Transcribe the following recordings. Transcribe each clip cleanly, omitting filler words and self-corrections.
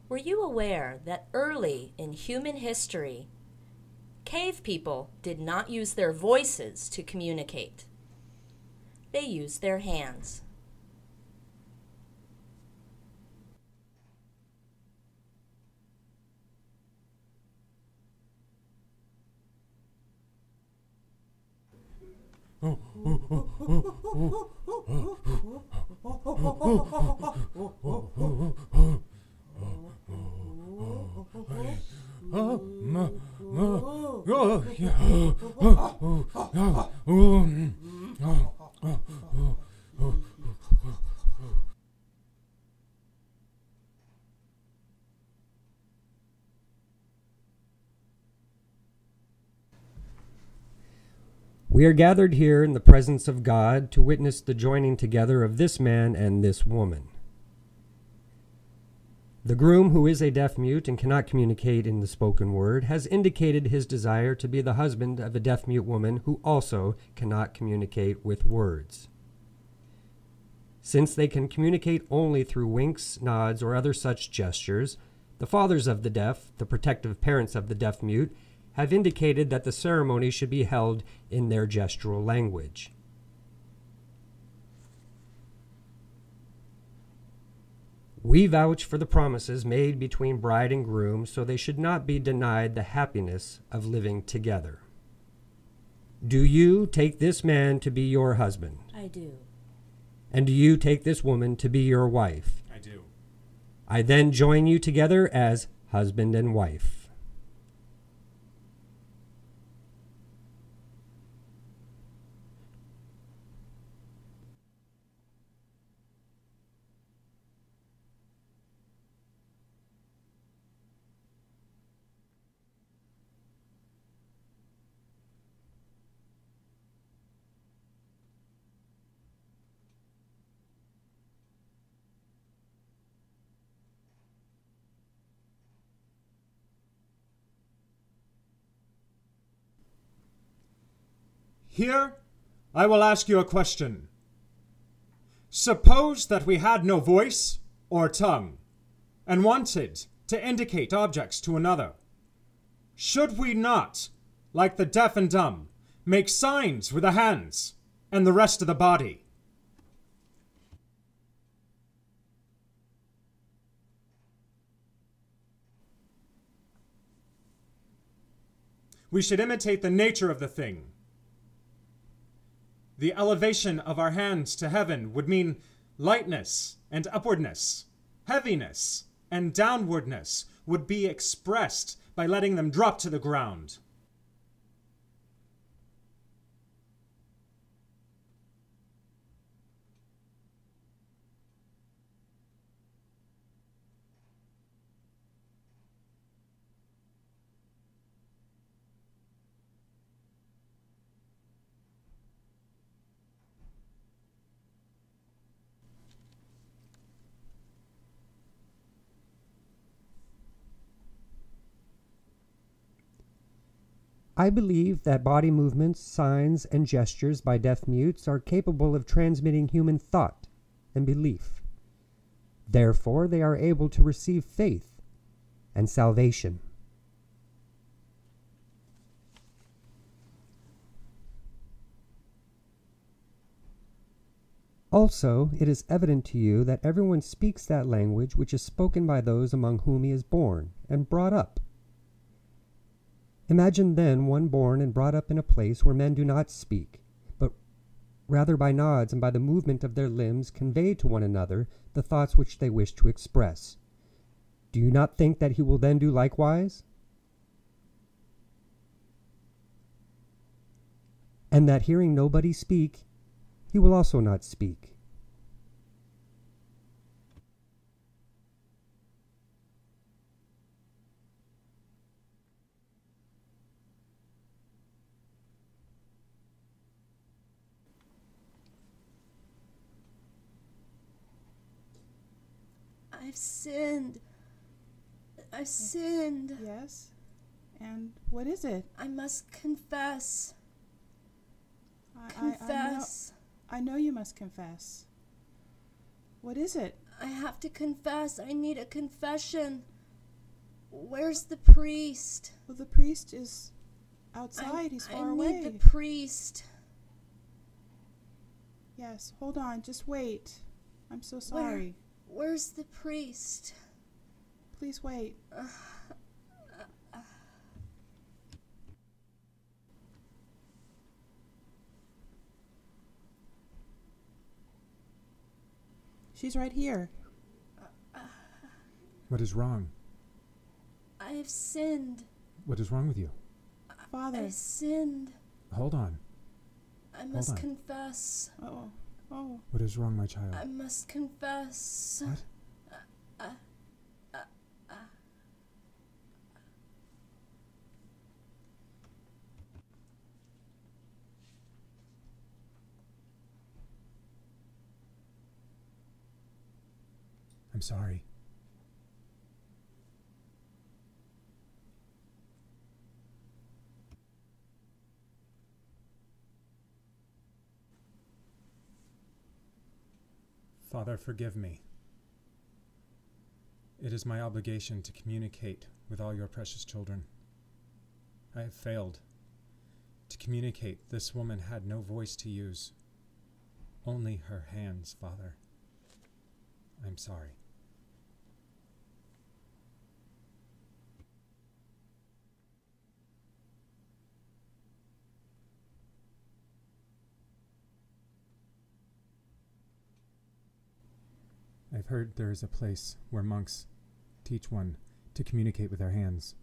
Were you aware that early in human history, cave people did not use their voices to communicate? They used their hands. We are gathered here in the presence of God to witness the joining together of this man and this woman. The groom, who is a deaf-mute and cannot communicate in the spoken word, has indicated his desire to be the husband of a deaf-mute woman who also cannot communicate with words. Since they can communicate only through winks, nods, or other such gestures, the fathers of the deaf, the protective parents of the deaf-mute, have indicated that the ceremony should be held in their gestural language. We vouch for the promises made between bride and groom, so they should not be denied the happiness of living together. Do you take this man to be your husband? I do. And do you take this woman to be your wife? I do. I then join you together as husband and wife. Here, I will ask you a question. Suppose that we had no voice or tongue, and wanted to indicate objects to another. Should we not, like the deaf and dumb, make signs with the hands and the rest of the body? We should imitate the nature of the thing. The elevation of our hands to heaven would mean lightness and upwardness. Heaviness and downwardness would be expressed by letting them drop to the ground. I believe that body movements, signs, and gestures by deaf-mutes are capable of transmitting human thought and belief. Therefore, they are able to receive faith and salvation. Also, it is evident to you that everyone speaks that language which is spoken by those among whom he is born and brought up. Imagine then one born and brought up in a place where men do not speak, but rather by nods and by the movement of their limbs convey to one another the thoughts which they wish to express. Do you not think that he will then do likewise? And that hearing nobody speak, he will also not speak. I've sinned. I've sinned. Yes? And what is it? I must confess. I Confess. I know you must confess. What is it? I have to confess. I need a confession. Where's the priest? Well, the priest is outside. He's far away. I need the priest. Yes, hold on. Just wait. I'm so sorry. Where's the priest? Please wait. She's right here. What is wrong? I have sinned. What is wrong with you? Father. I sinned. Hold on. I must on. confess. Oh. Oh. What is wrong, my child? I must confess. What? I'm sorry. Father, forgive me. It is my obligation to communicate with all your precious children. I have failed. To communicate, this woman had no voice to use. Only her hands, Father. I'm sorry. I've heard there is a place where monks teach one to communicate with their hands.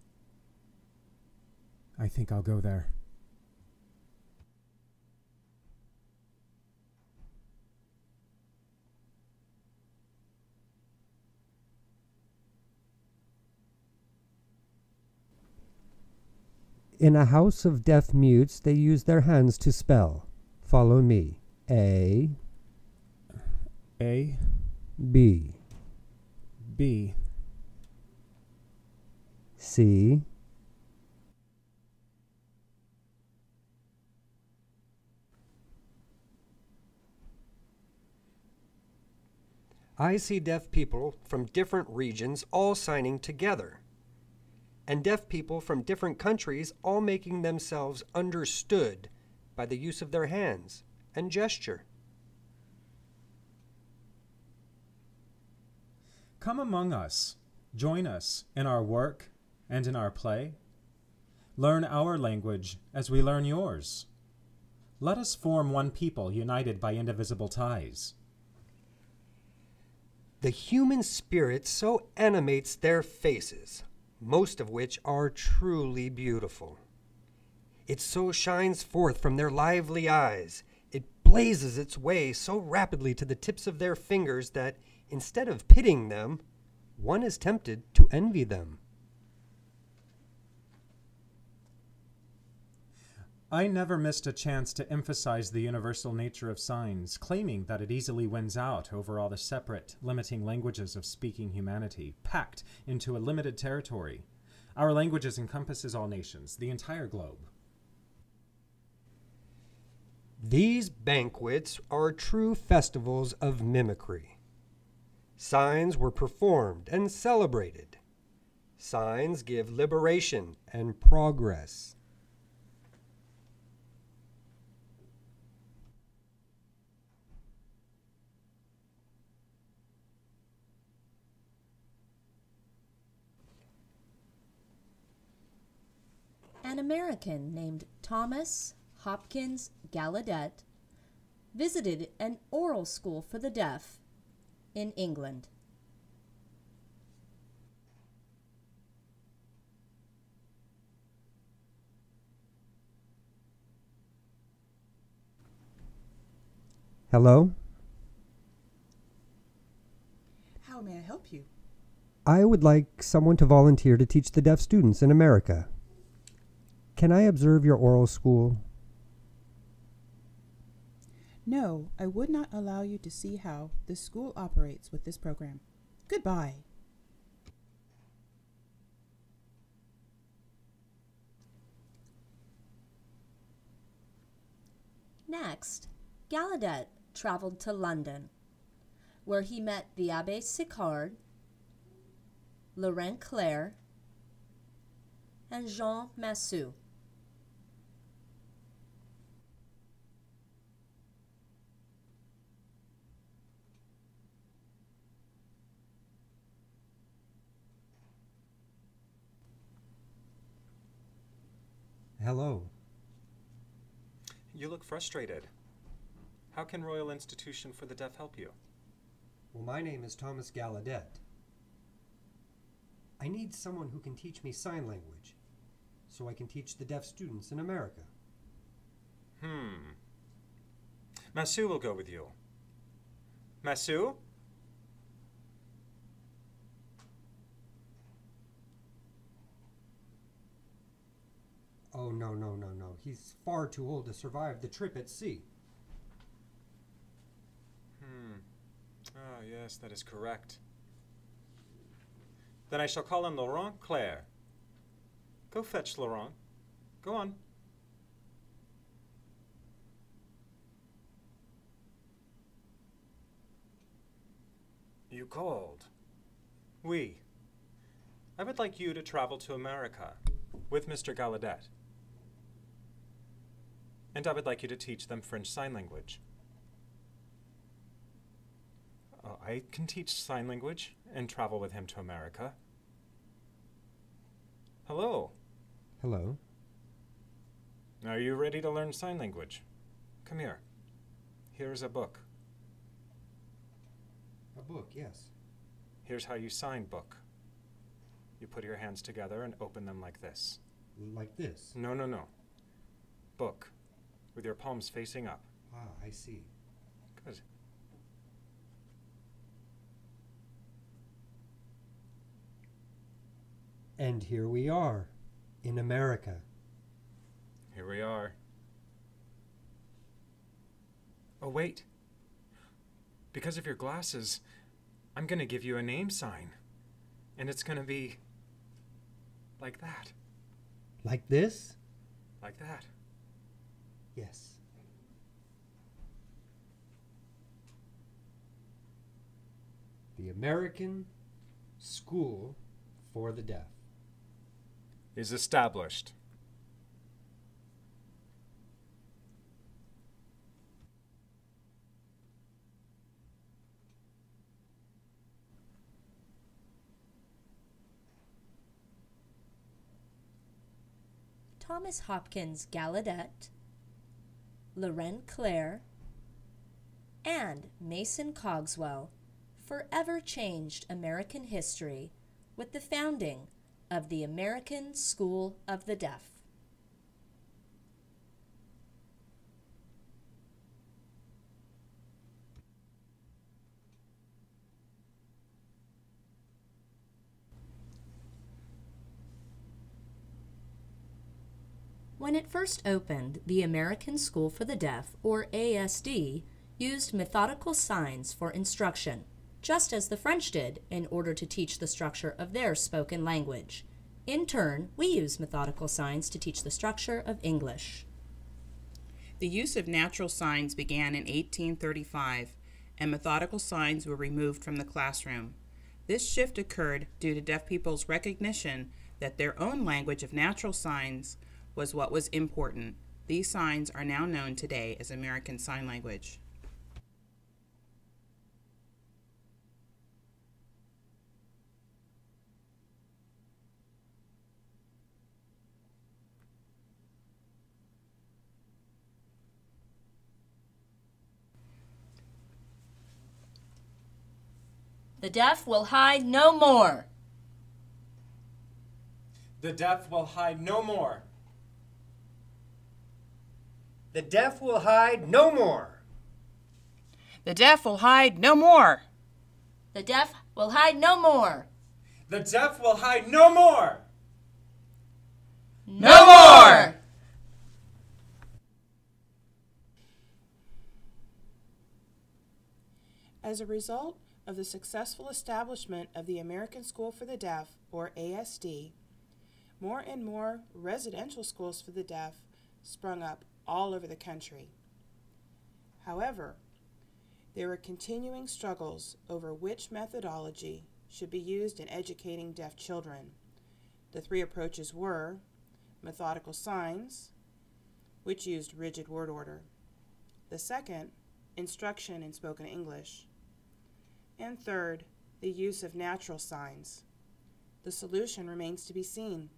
I think I'll go there. In a house of deaf mutes, they use their hands to spell. Follow me. A, A, B, B, C, I see deaf people from different regions all signing together, and deaf people from different countries all making themselves understood by the use of their hands and gesture. Come among us, join us in our work and in our play. Learn our language as we learn yours. Let us form one people united by indivisible ties. The human spirit so animates their faces, most of which are truly beautiful. It so shines forth from their lively eyes. It blazes its way so rapidly to the tips of their fingers that instead of pitying them, one is tempted to envy them. I never missed a chance to emphasize the universal nature of signs, claiming that it easily wins out over all the separate, limiting languages of speaking humanity, packed into a limited territory. Our languages encompasses all nations, the entire globe. These banquets are true festivals of mimicry. Signs were performed and celebrated. Signs give liberation and progress. An American named Thomas Hopkins Gallaudet visited an oral school for the deaf in England. Hello? How may I help you? I would like someone to volunteer to teach the deaf students in America. Can I observe your oral school? No, I would not allow you to see how the school operates with this program. Goodbye. Next, Gallaudet traveled to London, where he met the Abbé Sicard, Laurent Clair, and Jean Massue. Hello. You look frustrated. How can Royal Institution for the Deaf help you? Well, my name is Thomas Gallaudet. I need someone who can teach me sign language so I can teach the deaf students in America. Massue will go with you. Massue? Oh, no. He's far too old to survive the trip at sea. Ah, yes, that is correct. Then I shall call on Laurent Claire. Go fetch Laurent. Go on. You called? Oui. I would like you to travel to America with Mr. Gallaudet. And I would like you to teach them French Sign Language. I can teach sign language and travel with him to America. Hello. Hello. Are you ready to learn sign language? Come here. Here is a book. A book, yes. Here's how you sign book. You put your hands together and open them like this. Like this? No. Book. With your palms facing up. Ah, I see. Good. And here we are, in America. Here we are. Oh, wait. Because of your glasses, I'm going to give you a name sign. And it's going to be like that. Like this? Like that. Yes. The American School for the Deaf Is established. Thomas Hopkins Gallaudet, Laurent Claire, and Mason Cogswell forever changed American history with the founding of the American School of the Deaf. When it first opened, the American School for the Deaf, or ASD, used methodical signs for instruction, just as the French did in order to teach the structure of their spoken language. In turn, we use methodical signs to teach the structure of English. The use of natural signs began in 1835, and methodical signs were removed from the classroom. This shift occurred due to deaf people's recognition that their own language of natural signs was what was important. These signs are now known today as American Sign Language. The deaf will hide no more. The deaf will hide no more. The deaf will hide no more. The deaf will hide no more. The deaf will hide no more. The deaf will hide no more. No more! As a result of the successful establishment of the American School for the Deaf, or ASD, more and more residential schools for the deaf sprung up all over the country. However, there were continuing struggles over which methodology should be used in educating deaf children. The three approaches were methodical signs, which used rigid word order. The second, instruction in spoken English. And third, the use of natural signs. The solution remains to be seen.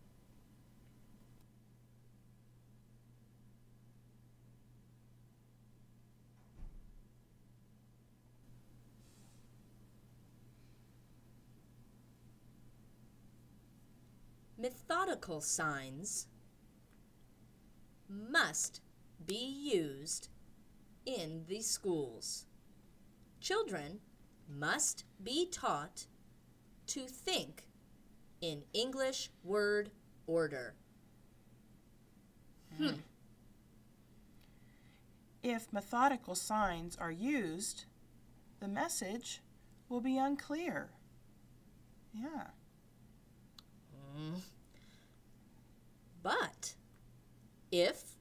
Methodical signs must be used in the schools. Children must be taught to think in English word order. If methodical signs are used, the message will be unclear. Yeah. But if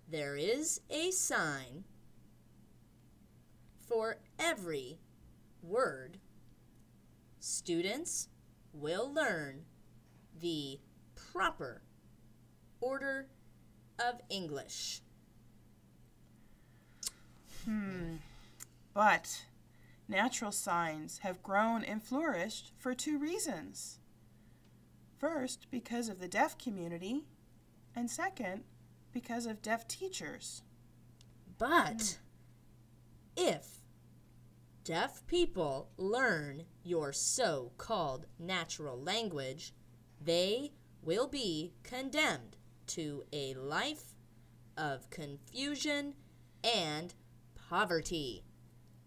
there is a sign for every word, students will learn the proper order of English. But natural signs have grown and flourished for two reasons. First, because of the deaf community, and second, because of deaf teachers. But if deaf people learn your so-called natural language, they will be condemned to a life of confusion and poverty.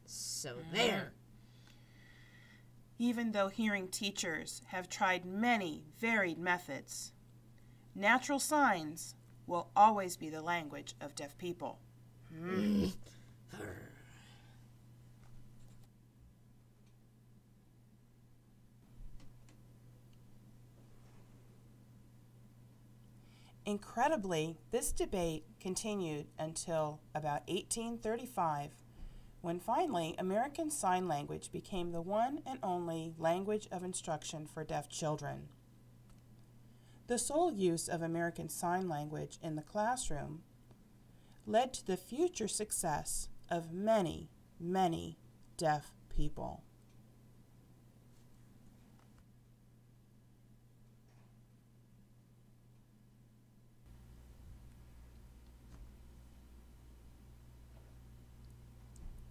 So there. Even though hearing teachers have tried many varied methods, natural signs will always be the language of deaf people. Incredibly, this debate continued until about 1835, when finally American Sign Language became the one and only language of instruction for deaf children. The sole use of American Sign Language in the classroom led to the future success of many, many deaf people.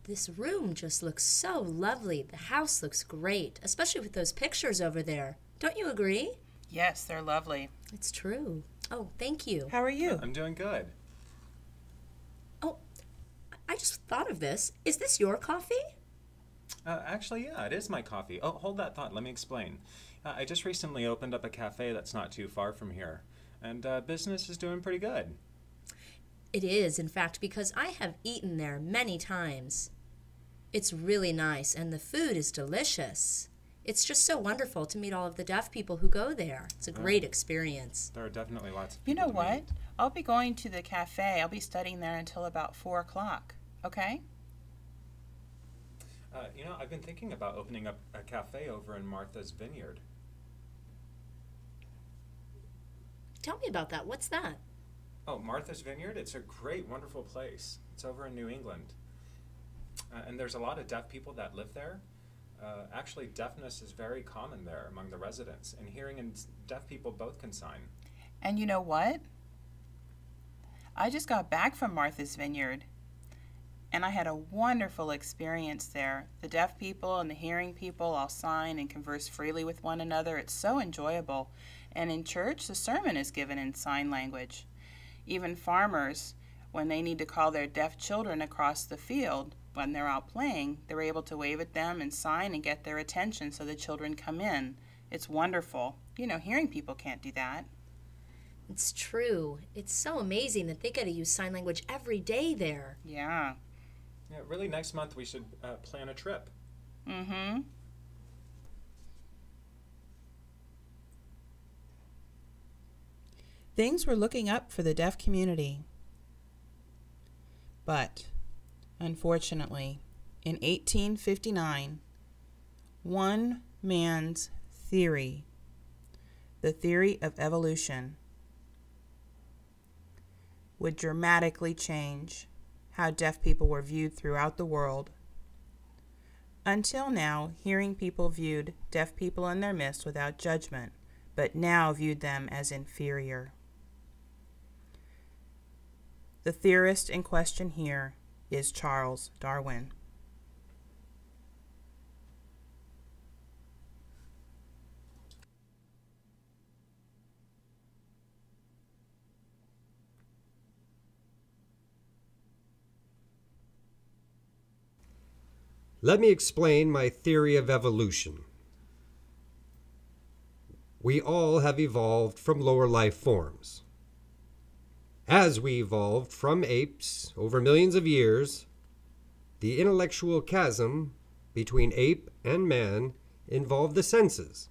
This room just looks so lovely. The house looks great, especially with those pictures over there. Don't you agree? Yes, they're lovely. It's true. Oh, thank you. How are you? I'm doing good. Oh, I just thought of this. Is this your coffee? Actually, yeah, it is my coffee. Oh, hold that thought. Let me explain. I just recently opened up a cafe that's not too far from here, and business is doing pretty good. It is, in fact, because I have eaten there many times. It's really nice, and the food is delicious. It's just so wonderful to meet all of the deaf people who go there. It's a great experience. There are definitely lots of You people know to what? meet. I'll be going to the cafe. I'll be studying there until about 4 o'clock. Okay? I've been thinking about opening up a cafe over in Martha's Vineyard. Tell me about that. What's that? Oh, Martha's Vineyard? It's a great, wonderful place. It's over in New England. And there's a lot of deaf people that live there. Actually, deafness is very common there among the residents, and hearing and deaf people both can sign. And you know what? I just got back from Martha's Vineyard, and I had a wonderful experience there. The deaf people and the hearing people all sign and converse freely with one another. It's so enjoyable. And in church, the sermon is given in sign language. Even farmers, when they need to call their deaf children across the field, when they're out playing, they're able to wave at them and sign and get their attention so the children come in. It's wonderful. You know, hearing people can't do that. It's true. It's so amazing that they get to use sign language every day there. Yeah. Yeah, really next month we should plan a trip. Mm-hmm. Things were looking up for the deaf community. But, unfortunately, in 1859, one man's theory, the theory of evolution would dramatically change how deaf people were viewed throughout the world. Until now, hearing people viewed deaf people in their midst without judgment, but now viewed them as inferior. The theorist in question here is Charles Darwin. Let me explain my theory of evolution. We all have evolved from lower life forms. As we evolved from apes over millions of years, the intellectual chasm between ape and man involved the senses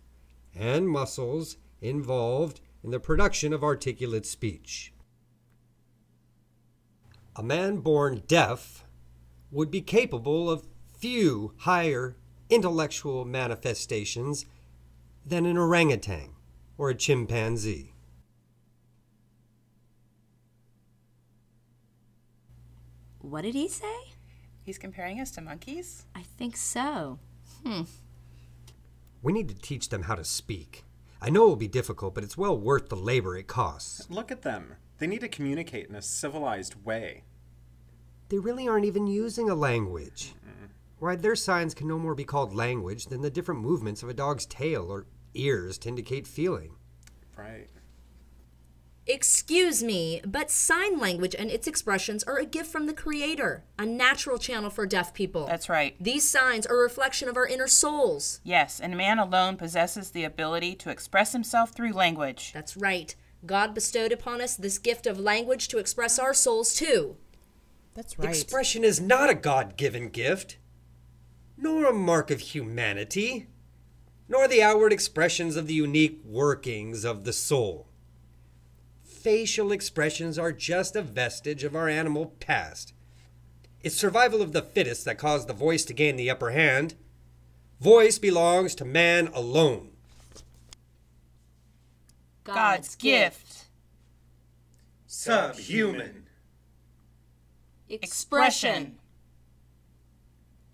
and muscles involved in the production of articulate speech. A man born deaf would be capable of few higher intellectual manifestations than an orangutan or a chimpanzee. What did he say? He's comparing us to monkeys? I think so. We need to teach them how to speak. I know it will be difficult, but it's well worth the labor it costs. Look at them. They need to communicate in a civilized way. They really aren't even using a language. Why, their signs can no more be called language than the different movements of a dog's tail or ears to indicate feeling. Right. Excuse me, but sign language and its expressions are a gift from the Creator, a natural channel for deaf people. That's right. These signs are a reflection of our inner souls. Yes, and man alone possesses the ability to express himself through language. That's right. God bestowed upon us this gift of language to express our souls too. That's right. Expression is not a God-given gift, nor a mark of humanity, nor the outward expressions of the unique workings of the soul. Facial expressions are just a vestige of our animal past. It's survival of the fittest that caused the voice to gain the upper hand. Voice belongs to man alone. God's gift. Subhuman. Expression.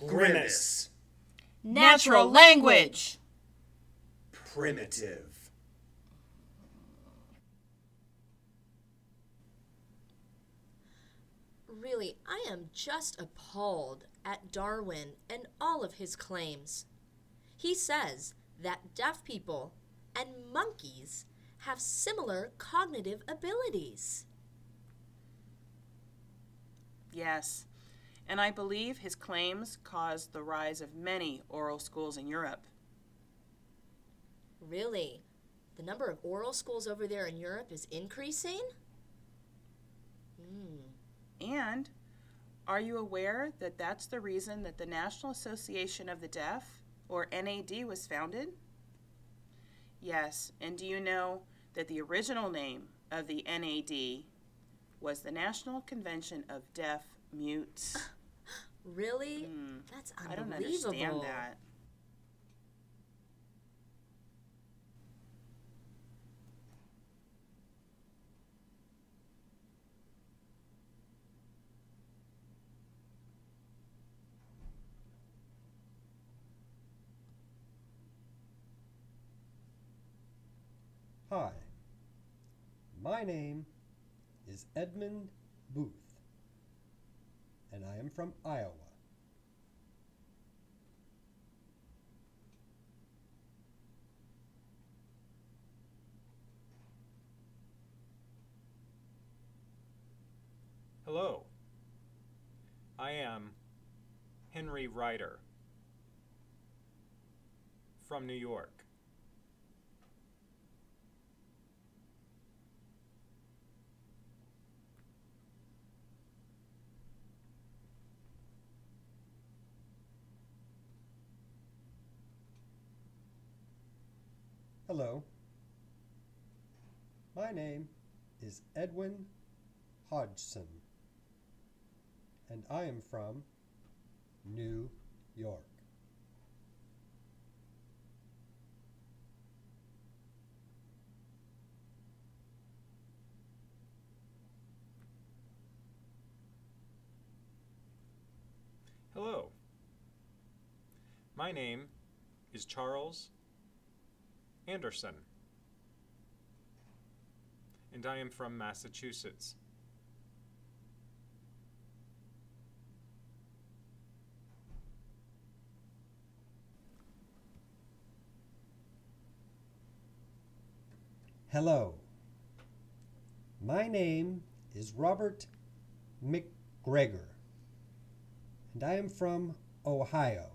Grimace. Natural language. Primitive. Really, I am just appalled at Darwin and all of his claims. He says that deaf people and monkeys have similar cognitive abilities. Yes, and I believe his claims caused the rise of many oral schools in Europe. Really? The number of oral schools over there in Europe is increasing? And are you aware that that's the reason that the National Association of the Deaf, or NAD, was founded? Yes, and do you know that the original name of the NAD was the National Convention of Deaf Mutes? Really? That's I don't unbelievable. understand that. Hi, my name is Edmund Booth, and I am from Iowa. Hello. I am Henry Ryder from New York. Hello, my name is Edwin Hodgson, and I am from New York. My name is Charles Anderson, and I am from Massachusetts. Hello. My name is Robert McGregor, and I am from Ohio.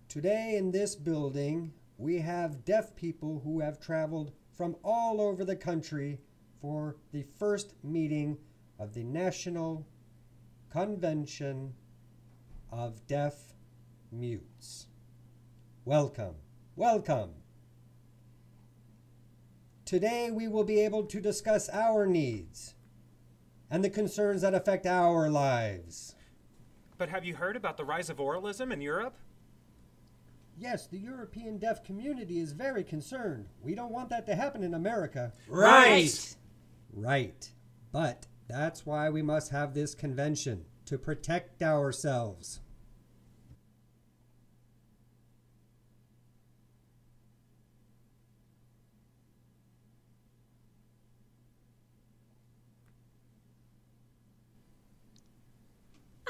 Today in this building, we have deaf people who have traveled from all over the country for the first meeting of the National Convention of Deaf Mutes. Welcome, welcome. Today we will be able to discuss our needs and the concerns that affect our lives. But have you heard about the rise of oralism in Europe? Yes, the European deaf community is very concerned. We don't want that to happen in America. Right. Right. But that's why we must have this convention, to protect ourselves.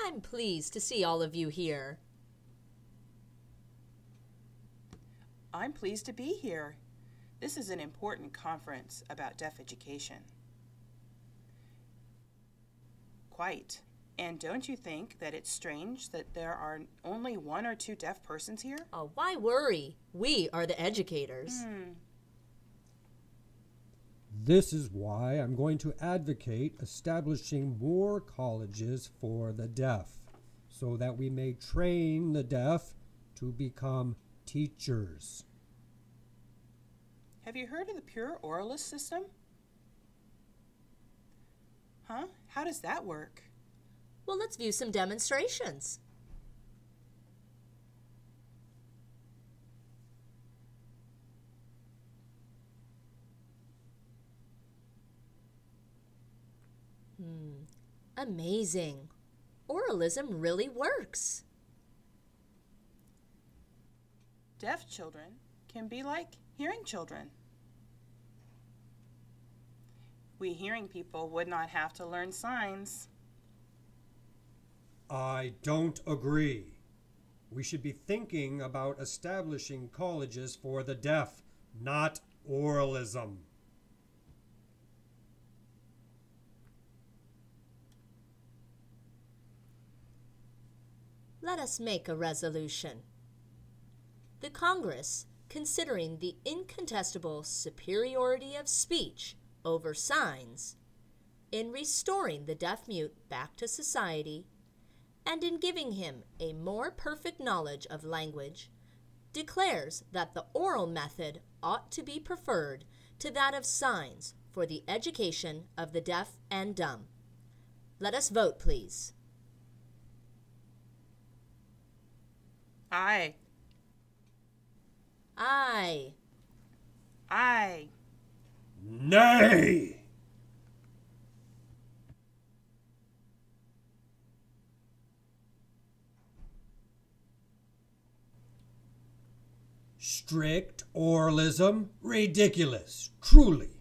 I'm pleased to see all of you here. I'm pleased to be here. This is an important conference about deaf education. Quite. And don't you think that it's strange that there are only 1 or 2 deaf persons here? Oh, why worry? We are the educators. This is why I'm going to advocate establishing more colleges for the deaf, so that we may train the deaf to become teachers. Have you heard of the pure oralist system? Huh? How does that work? Well, let's view some demonstrations. Amazing. Oralism really works. Deaf children can be like hearing children. We hearing people would not have to learn signs. I don't agree. We should be thinking about establishing colleges for the deaf, not oralism. Let us make a resolution. The Congress, considering the incontestable superiority of speech over signs, in restoring the deaf-mute back to society, and in giving him a more perfect knowledge of language, declares that the oral method ought to be preferred to that of signs for the education of the deaf and dumb. Let us vote, please. Aye. Aye. Aye. Nay! Strict oralism? Ridiculous, truly.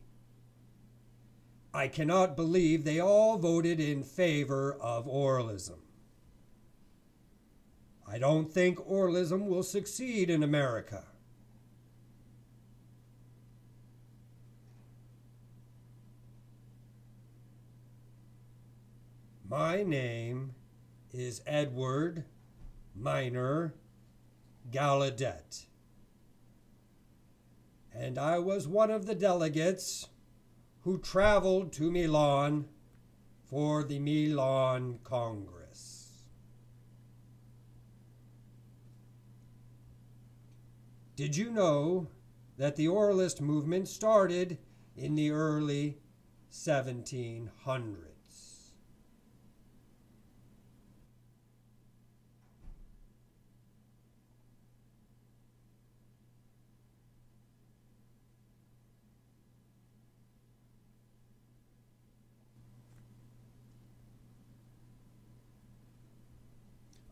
I cannot believe they all voted in favor of oralism. I don't think oralism will succeed in America. My name is Edward Minor Gallaudet, and I was one of the delegates who traveled to Milan for the Milan Congress. Did you know that the oralist movement started in the early 1700s?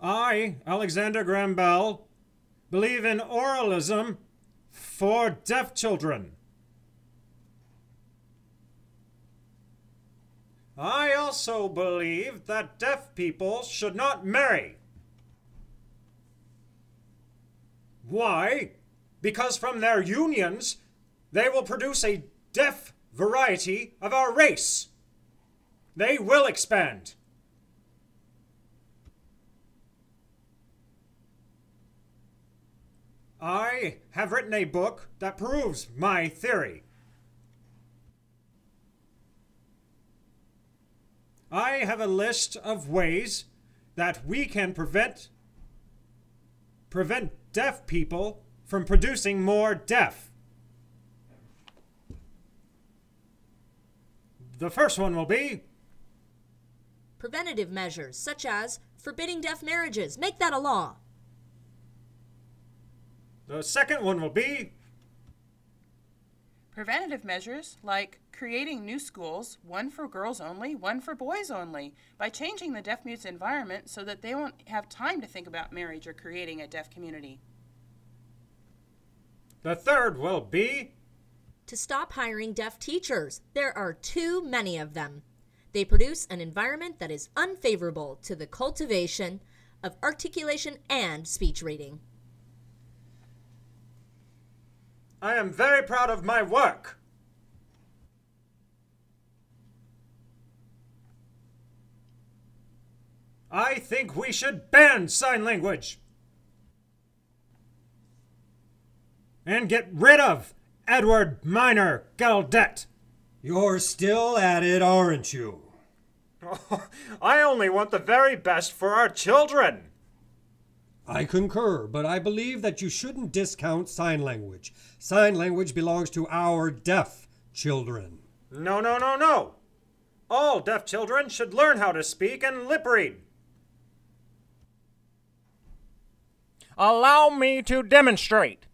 I, Alexander Graham Bell, believe in oralism for deaf children. I also believe that deaf people should not marry. Why? Because from their unions, they will produce a deaf variety of our race. They will expand. I have written a book that proves my theory. I have a list of ways that we can prevent deaf people from producing more deaf. The first one will be preventative measures, such as forbidding deaf marriages. Make that a law. The second one will be preventative measures like creating new schools, one for girls only, one for boys only, by changing the deaf mute's environment so that they won't have time to think about marriage or creating a deaf community. The third will be to stop hiring deaf teachers. There are too many of them. They produce an environment that is unfavorable to the cultivation of articulation and speech reading. I am very proud of my work. I think we should ban sign language and get rid of Edward Minor Gaudet. You're still at it, aren't you? Oh, I only want the very best for our children. I concur, but I believe that you shouldn't discount sign language. Sign language belongs to our deaf children. No, no, no, no. All deaf children should learn how to speak and lip read. Allow me to demonstrate.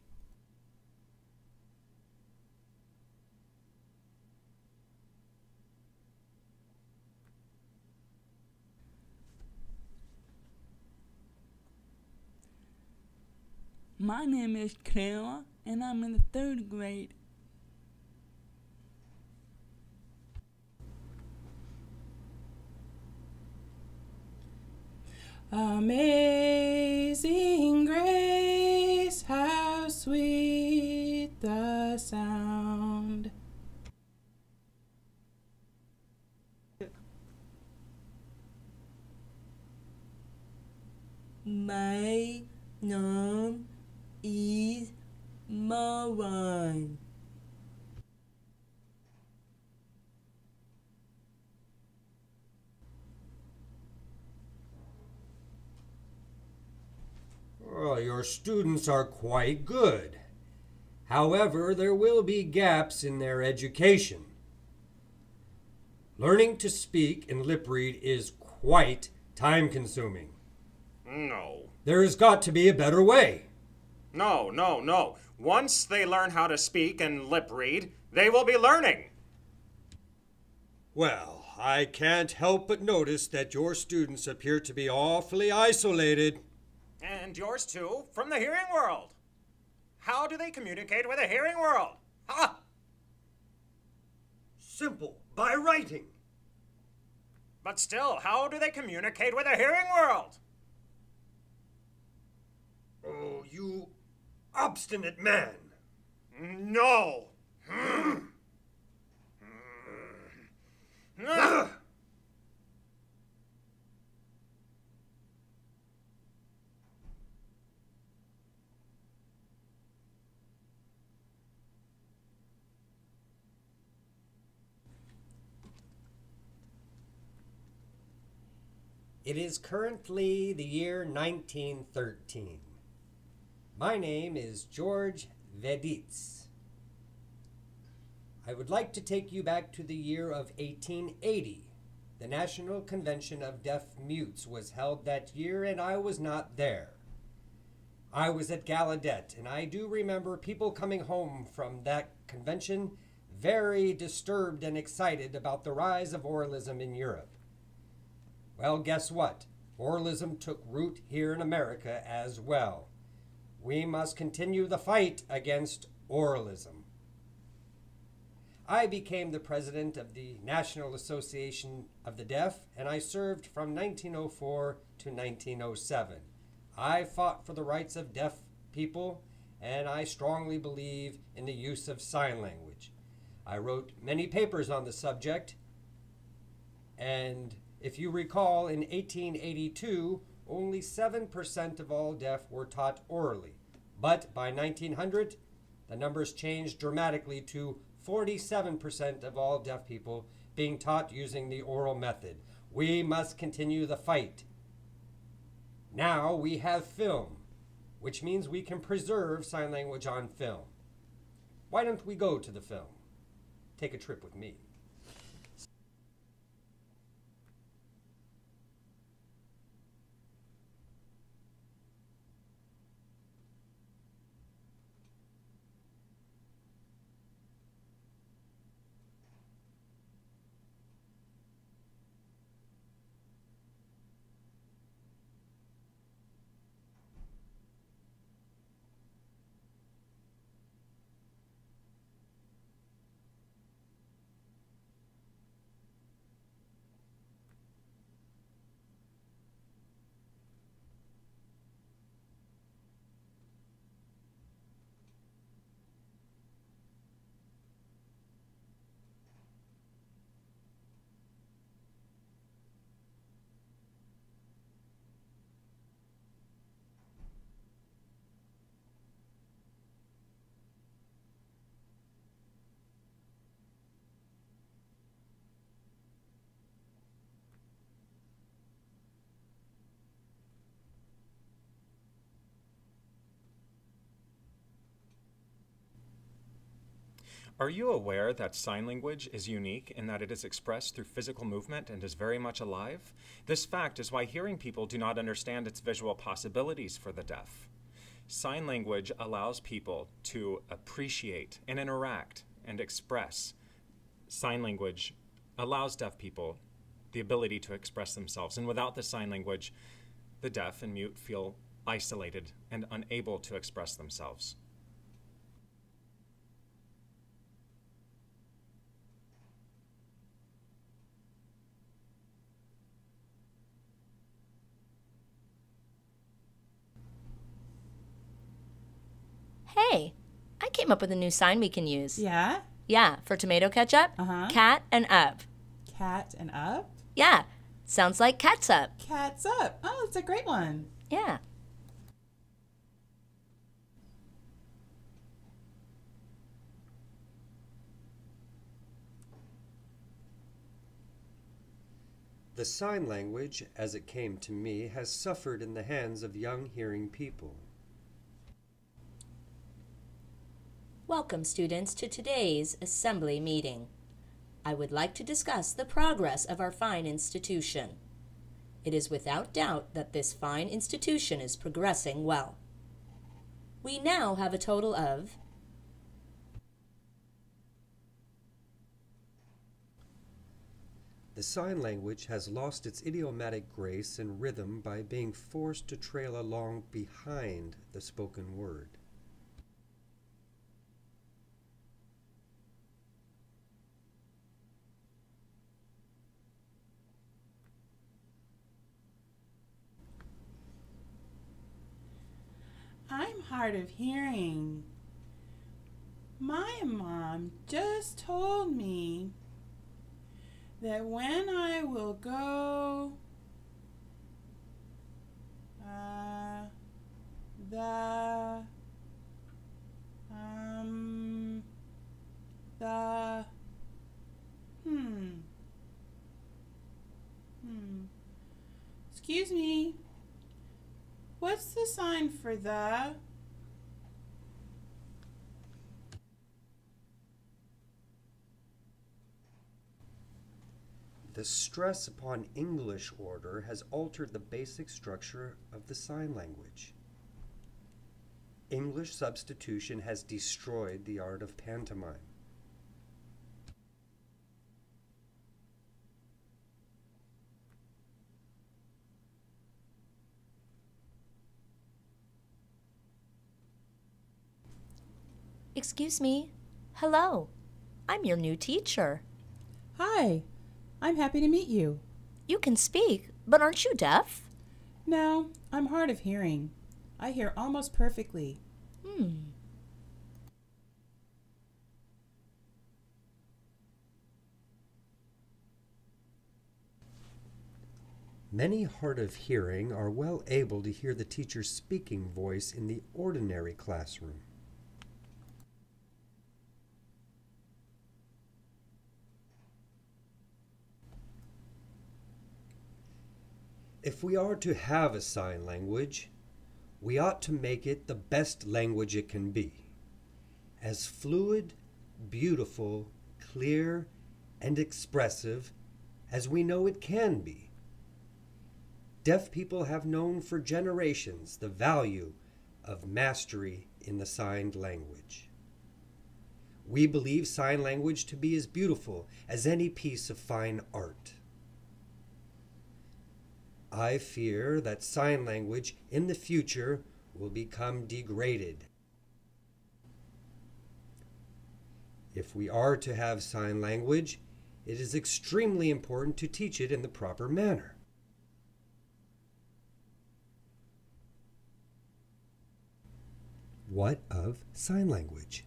My name is Clara, and I'm in the 3rd grade. Amazing grace, how sweet the sound. My name is Maran. Well, your students are quite good. However, there will be gaps in their education. Learning to speak and lip read is quite time-consuming. No. There has got to be a better way. No, no, no. Once they learn how to speak and lip read, they will be learning. Well, I can't help but notice that your students appear to be awfully isolated. And yours too, from the hearing world. How do they communicate with the hearing world? Ha! Simple, by writing. But still, how do they communicate with the hearing world? Oh, you obstinate man. No. It is currently the year 1913. My name is George Veditz. I would like to take you back to the year of 1880. The National Convention of Deaf Mutes was held that year, and I was not there. I was at Gallaudet, and I do remember people coming home from that convention very disturbed and excited about the rise of oralism in Europe. Well, guess what? Oralism took root here in America as well. We must continue the fight against oralism. I became the president of the National Association of the Deaf, and I served from 1904 to 1907. I fought for the rights of deaf people, and I strongly believe in the use of sign language. I wrote many papers on the subject, and if you recall, in 1882, only 7% of all deaf were taught orally. But by 1900, the numbers changed dramatically to 47% of all deaf people being taught using the oral method. We must continue the fight. Now we have film, which means we can preserve sign language on film. Why don't we go to the film? Take a trip with me. Are you aware that sign language is unique in that it is expressed through physical movement and is very much alive? This fact is why hearing people do not understand its visual possibilities for the deaf. Sign language allows people to appreciate and interact and express. Sign language allows deaf people the ability to express themselves, and without the sign language, the deaf and mute feel isolated and unable to express themselves. Hey, I came up with a new sign we can use. Yeah? Yeah, for tomato ketchup, cat and up. Cat and up? Yeah, sounds like catsup. Cat's up. Oh, it's a great one. Yeah. The sign language, as it came to me, has suffered in the hands of young hearing people. Welcome, students, to today's assembly meeting. I would like to discuss the progress of our fine institution. It is without doubt that this fine institution is progressing well. We now have a total of The sign language has lost its idiomatic grace and rhythm by being forced to trail along behind the spoken word. I'm hard of hearing. My mom just told me that when I will go the excuse me, what's the sign for the? The stress upon English order has altered the basic structure of the sign language. English substitution has destroyed the art of pantomime. Excuse me. Hello. I'm your new teacher. Hi, I'm happy to meet you. You can speak, but aren't you deaf? No, I'm hard of hearing. I hear almost perfectly. Many hard of hearing are well able to hear the teacher's speaking voice in the ordinary classroom. If we are to have a sign language, we ought to make it the best language it can be. As fluid, beautiful, clear, and expressive as we know it can be. Deaf people have known for generations the value of mastery in the signed language. We believe sign language to be as beautiful as any piece of fine art. I fear that sign language in the future will become degraded. If we are to have sign language, it is extremely important to teach it in the proper manner. What of sign language?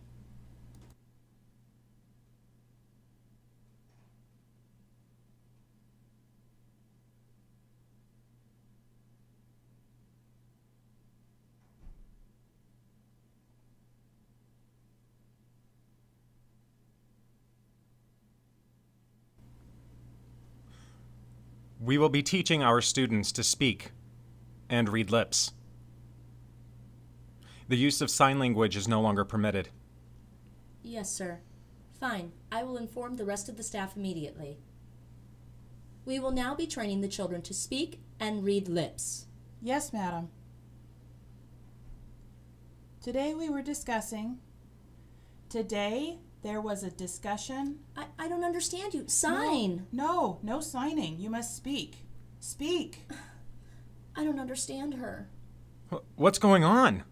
We will be teaching our students to speak and read lips. The use of sign language is no longer permitted. Yes, sir. Fine. I will inform the rest of the staff immediately. We will now be training the children to speak and read lips. Yes, madam. Today there was a discussion. I don't understand you. Sign! No signing. You must speak. Speak! I don't understand her. What's going on?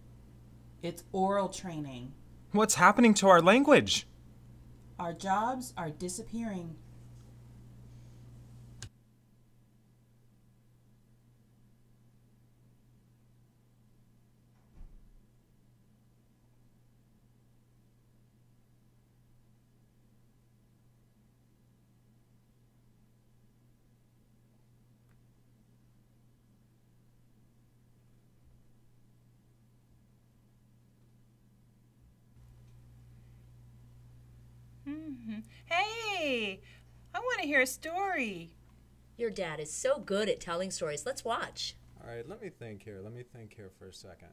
It's oral training. What's happening to our language? Our jobs are disappearing. Hey, I want to hear a story. Your dad is so good at telling stories. Let's watch. All right, let me think here for a second.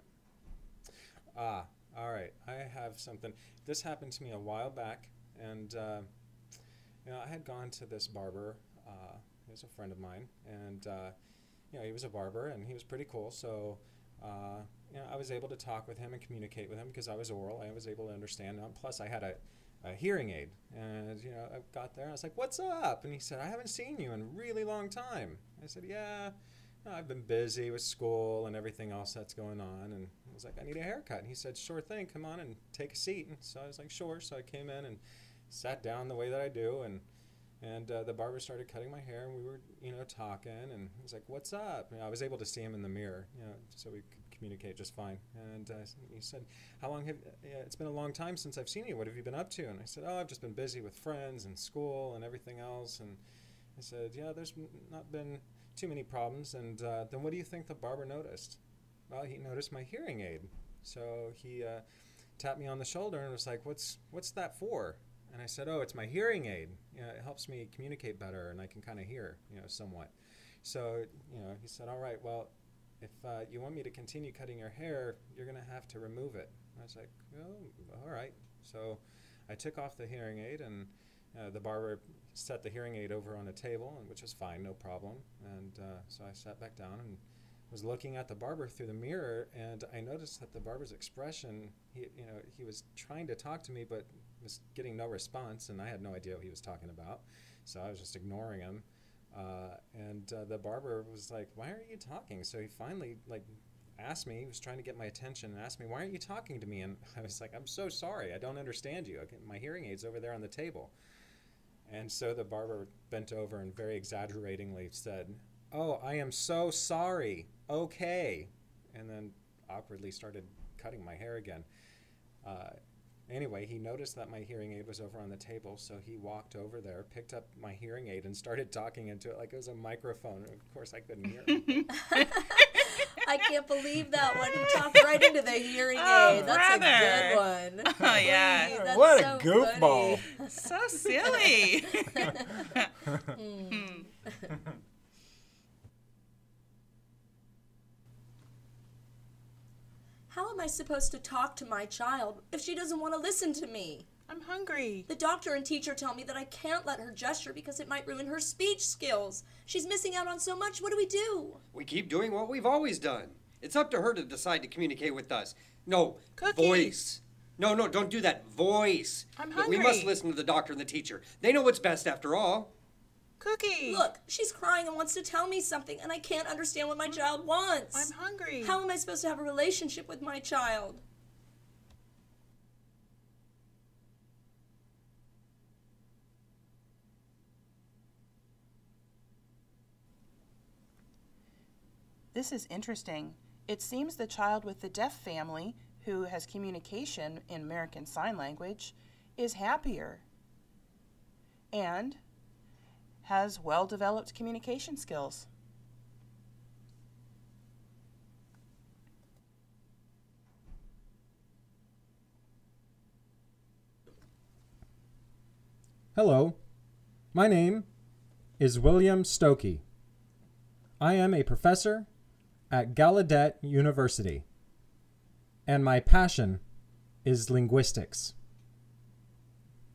All right, I have something. This happened to me a while back, and I had gone to this barber. He was a friend of mine, and he was a barber, and he was pretty cool. So, I was able to talk with him and communicate with him because I was oral. I was able to understand. Plus, I had a hearing aid, and I got there and I was like, "What's up?" And he said, "I haven't seen you in a really long time." I said, "Yeah, I've been busy with school and everything else that's going on." And I was like, "I need a haircut." And he said, "Sure thing, come on and take a seat." And so I was like, "Sure." So I came in and sat down the way that I do, and the barber started cutting my hair, and we were talking, and he was like, "What's up?" And I was able to see him in the mirror, so we could communicate just fine. And he said, "How long it's been a long time since I've seen you. What have you been up to?" And I said, "Oh, I've just been busy with friends and school and everything else." And I said, "Yeah, there's not been too many problems." And then what do you think the barber noticed? Well, he noticed my hearing aid. So he tapped me on the shoulder and was like, what's that for?" And I said, "Oh, it's my hearing aid. It helps me communicate better, and I can kind of hear, somewhat." So, he said, "All right, well, if you want me to continue cutting your hair, you're going to have to remove it." And I was like, "Oh, all right." So I took off the hearing aid, and the barber set the hearing aid over on a table, which was fine, no problem. And so I sat back down and was looking at the barber through the mirror, and I noticed that the barber's expression, he was trying to talk to me, but was getting no response, and I had no idea what he was talking about. So I was just ignoring him. And the barber was like, "Why aren't you talking?" So he finally asked me, he was trying to get my attention and asked me, why aren't you talking to me? And I was like, I'm so sorry, I don't understand you. My hearing aid's over there on the table. And so the barber bent over and very exaggeratingly said, oh, I am so sorry, okay. And then awkwardly started cutting my hair again. Anyway, he noticed that my hearing aid was over on the table, so he walked over there, picked up my hearing aid, and started talking into it like it was a microphone. And of course, I couldn't hear him. I can't believe that one. He talked right into the hearing aid. That's brother. a good one. Oh, yeah. Please, that's What a so goofball. funny. So silly. How am I supposed to talk to my child if she doesn't want to listen to me? I'm hungry. The doctor and teacher tell me that I can't let her gesture because it might ruin her speech skills. She's missing out on so much. What do we do? We keep doing what we've always done. It's up to her to decide to communicate with us. No, Cookie. voice. No, don't do that. Voice. I'm Look, we must hungry. listen to the doctor and the teacher. They know what's best after all. Cookie. Look, she's crying and wants to tell me something, and I can't understand what my child wants. I'm hungry. How am I supposed to have a relationship with my child? This is interesting. It seems the child with the deaf family, who has communication in American Sign Language, is happier and has well-developed communication skills. Hello, my name is William Stokey. I am a professor at Gallaudet University, and my passion is linguistics.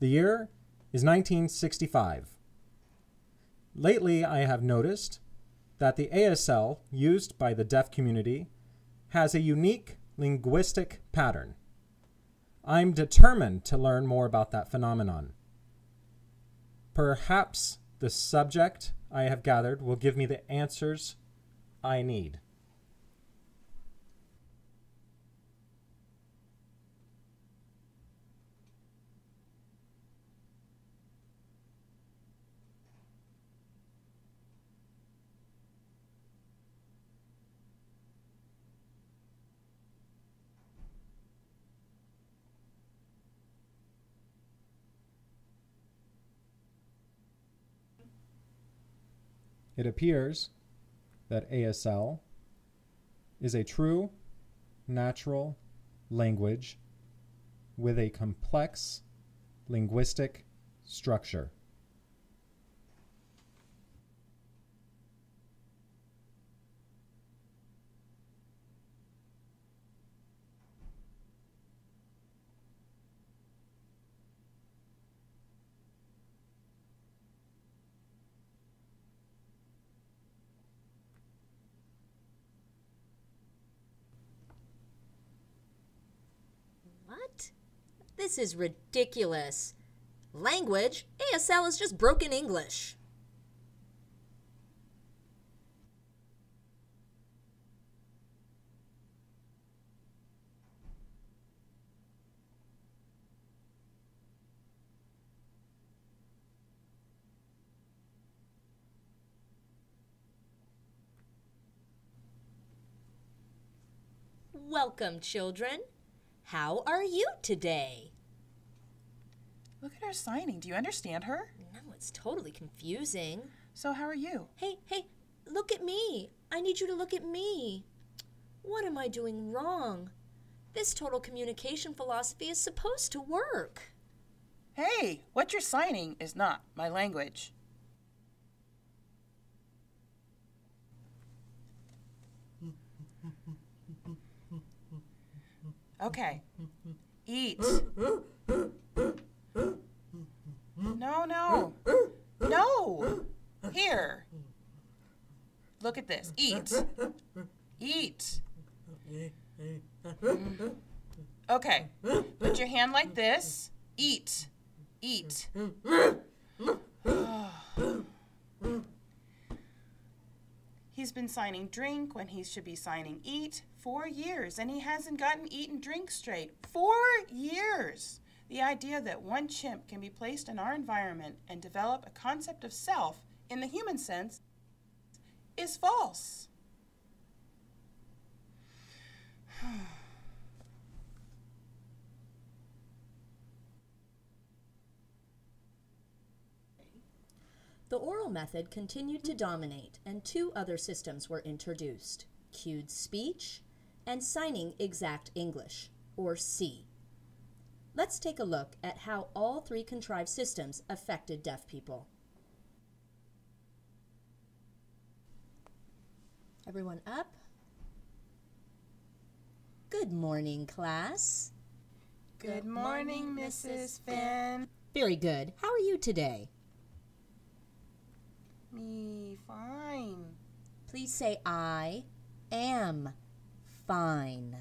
The year is 1965. Lately, I have noticed that the ASL used by the deaf community has a unique linguistic pattern. I'm determined to learn more about that phenomenon. Perhaps the subject I have gathered will give me the answers I need. It appears that ASL is a true natural language with a complex linguistic structure. What? This is ridiculous. Language? ASL is just broken English. Welcome, children. How are you today? Look at her signing. Do you understand her? No, it's totally confusing. So how are you? Hey, look at me. I need you to look at me. What am I doing wrong? This total communication philosophy is supposed to work. Hey, what you're signing is not my language. Okay. Eat. No. No. Here. Look at this. Eat. Eat. Okay. Put your hand like this. Eat. Eat. He's been signing drink when he should be signing eat 4 years, and he hasn't gotten eat and drink straight. 4 years! The idea that one chimp can be placed in our environment and develop a concept of self in the human sense is false. The oral method continued to dominate, and 2 other systems were introduced: cued speech and signing exact English, or C. Let's take a look at how all 3 contrived systems affected deaf people. Everyone up? Good morning, class. Good morning, Mrs. Finn. Very good. How are you today? Me fine. Please say, I am fine.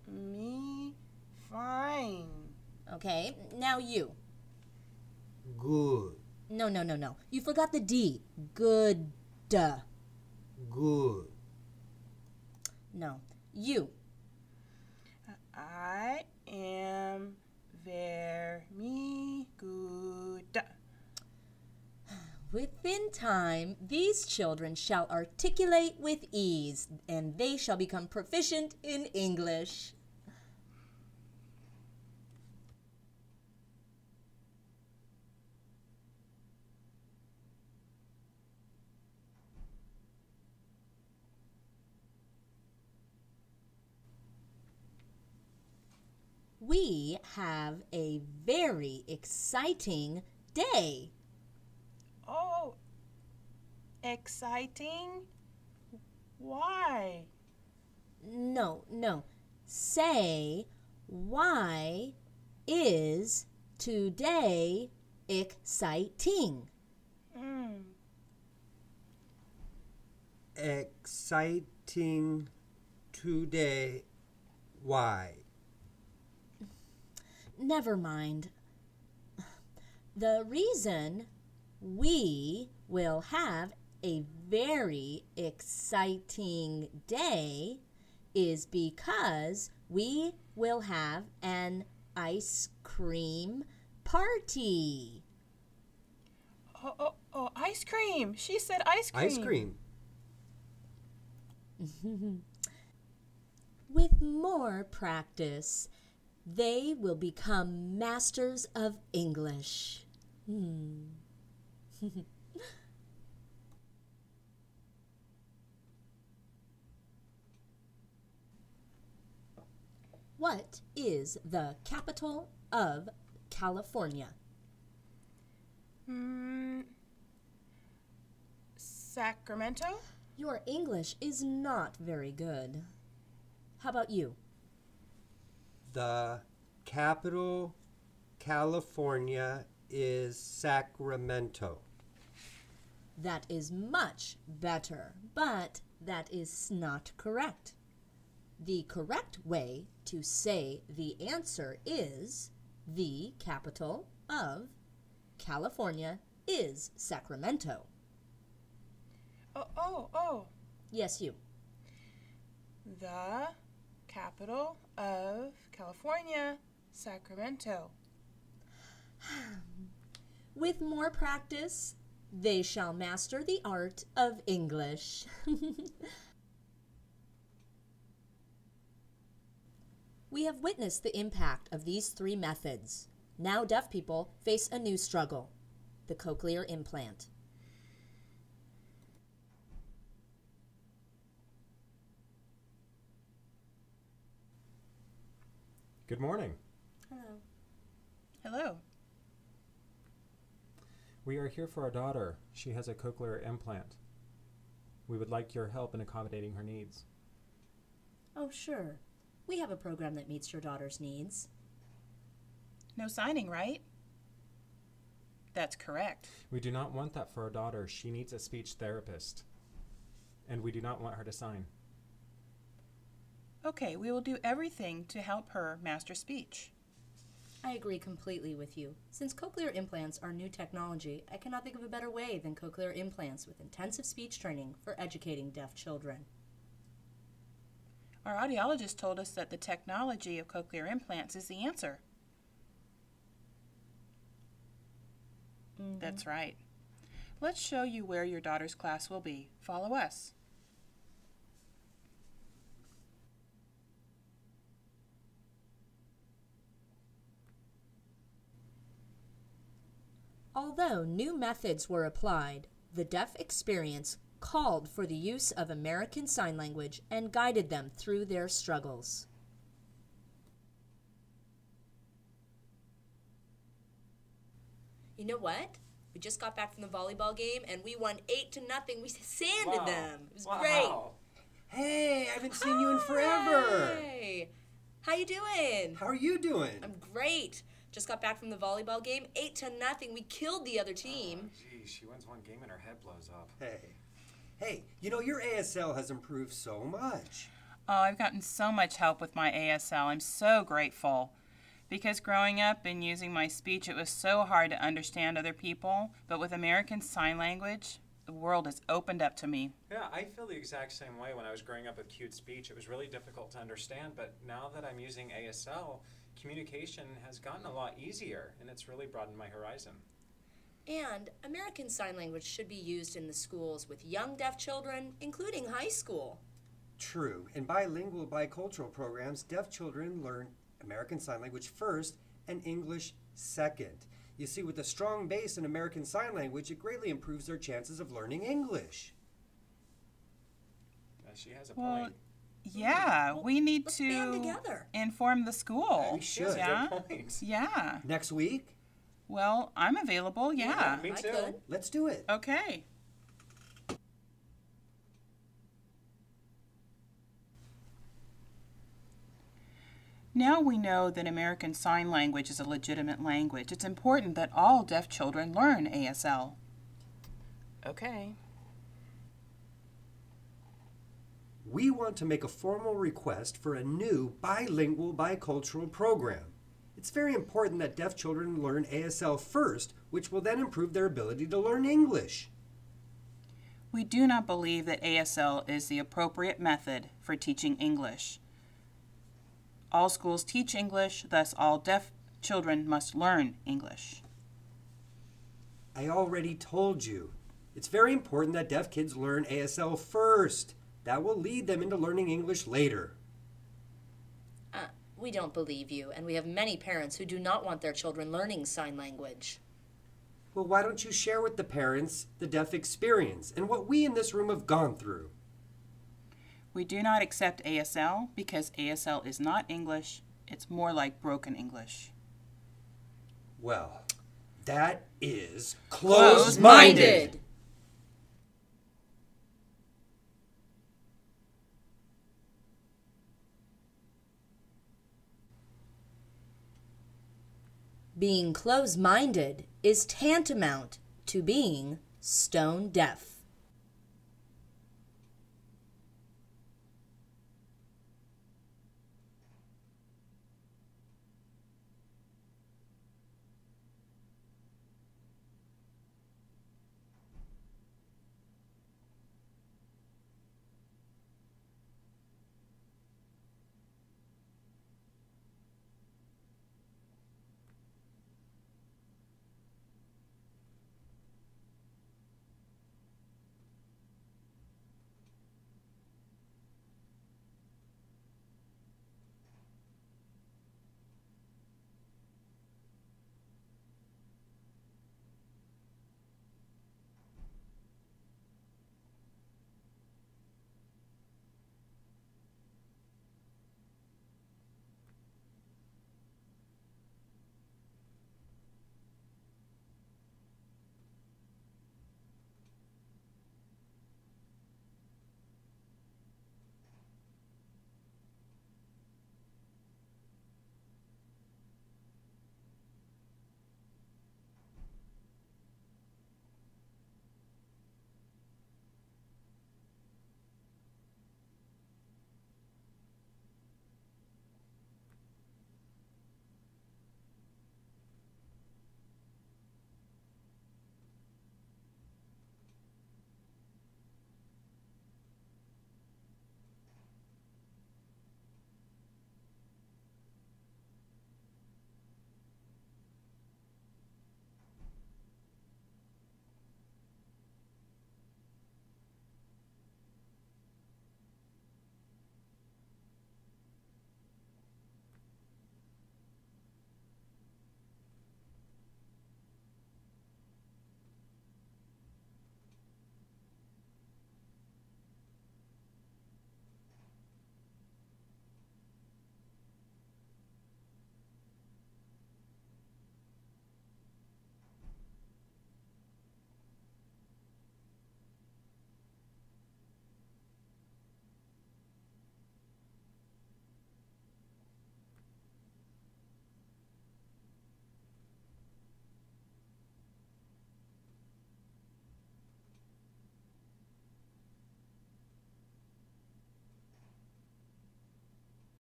Me fine. Okay, now you. Good. No. You forgot the D. Good. Good. No. You. I am very good. Within time, these children shall articulate with ease, and they shall become proficient in English. We have a very exciting day. Oh, exciting? Why? No. Say, why is today exciting? Exciting today. Why? Never mind. The reason we will have a very exciting day is because we will have an ice cream party. Oh, ice cream. She said ice cream. Ice cream. With more practice, they will become masters of English. What is the capital of California? Sacramento? Your English is not very good. How about you? The capital, California, is Sacramento. That is much better, but that is not correct. The correct way to say the answer is the capital of California is Sacramento. Oh. Yes, you. The capital of California, Sacramento. With more practice, they shall master the art of English. We have witnessed the impact of these 3 methods. Now deaf people face a new struggle, the cochlear implant. Good morning. Hello. We are here for our daughter. She has a cochlear implant. We would like your help in accommodating her needs. Oh, sure. We have a program that meets your daughter's needs. No signing, right? That's correct. We do not want that for our daughter. She needs a speech therapist. And we do not want her to sign. Okay, we will do everything to help her master speech. I agree completely with you. Since cochlear implants are new technology, I cannot think of a better way than cochlear implants with intensive speech training for educating deaf children. Our audiologist told us that the technology of cochlear implants is the answer. That's right. Let's show you where your daughter's class will be. Follow us. Although new methods were applied, the deaf experience called for the use of American Sign Language and guided them through their struggles. You know what? We just got back from the volleyball game and we won 8-0. We sanded them. It was great. Hey, I haven't seen you in forever. Hey, how you doing? How are you doing? I'm great. Just got back from the volleyball game, 8-0. We killed the other team. Oh, geez, she wins one game and her head blows up. Hey, you know, your ASL has improved so much. Oh, I've gotten so much help with my ASL. I'm so grateful. Because growing up and using my speech, it was so hard to understand other people. But with American Sign Language, the world has opened up to me. Yeah, I feel the exact same way. When I was growing up with cute speech, it was really difficult to understand. But now that I'm using ASL, communication has gotten a lot easier, and it's really broadened my horizon. And American Sign Language should be used in the schools with young deaf children, including high school. True. In bilingual, bicultural programs, deaf children learn American Sign Language first and English second. You see, with a strong base in American Sign Language, it greatly improves their chances of learning English. She has a point. Yeah, we need let's band to together. Inform the school. We should. Yeah. Good point. Yeah. Next week? Well, I'm available, yeah. Me I too. could. Let's do it. Okay. Now we know that American Sign Language is a legitimate language. It's important that all deaf children learn ASL. Okay. We want to make a formal request for a new bilingual, bicultural program. It's very important that deaf children learn ASL first, which will then improve their ability to learn English. We do not believe that ASL is the appropriate method for teaching English. All schools teach English, thus all deaf children must learn English. I already told you. It's very important that deaf kids learn ASL first. That will lead them into learning English later. We don't believe you, and we have many parents who do not want their children learning sign language. Well, why don't you share with the parents the deaf experience and what we in this room have gone through? We do not accept ASL because ASL is not English. It's more like broken English. Well, that is Closed-minded. Being closed-minded is tantamount to being stone deaf.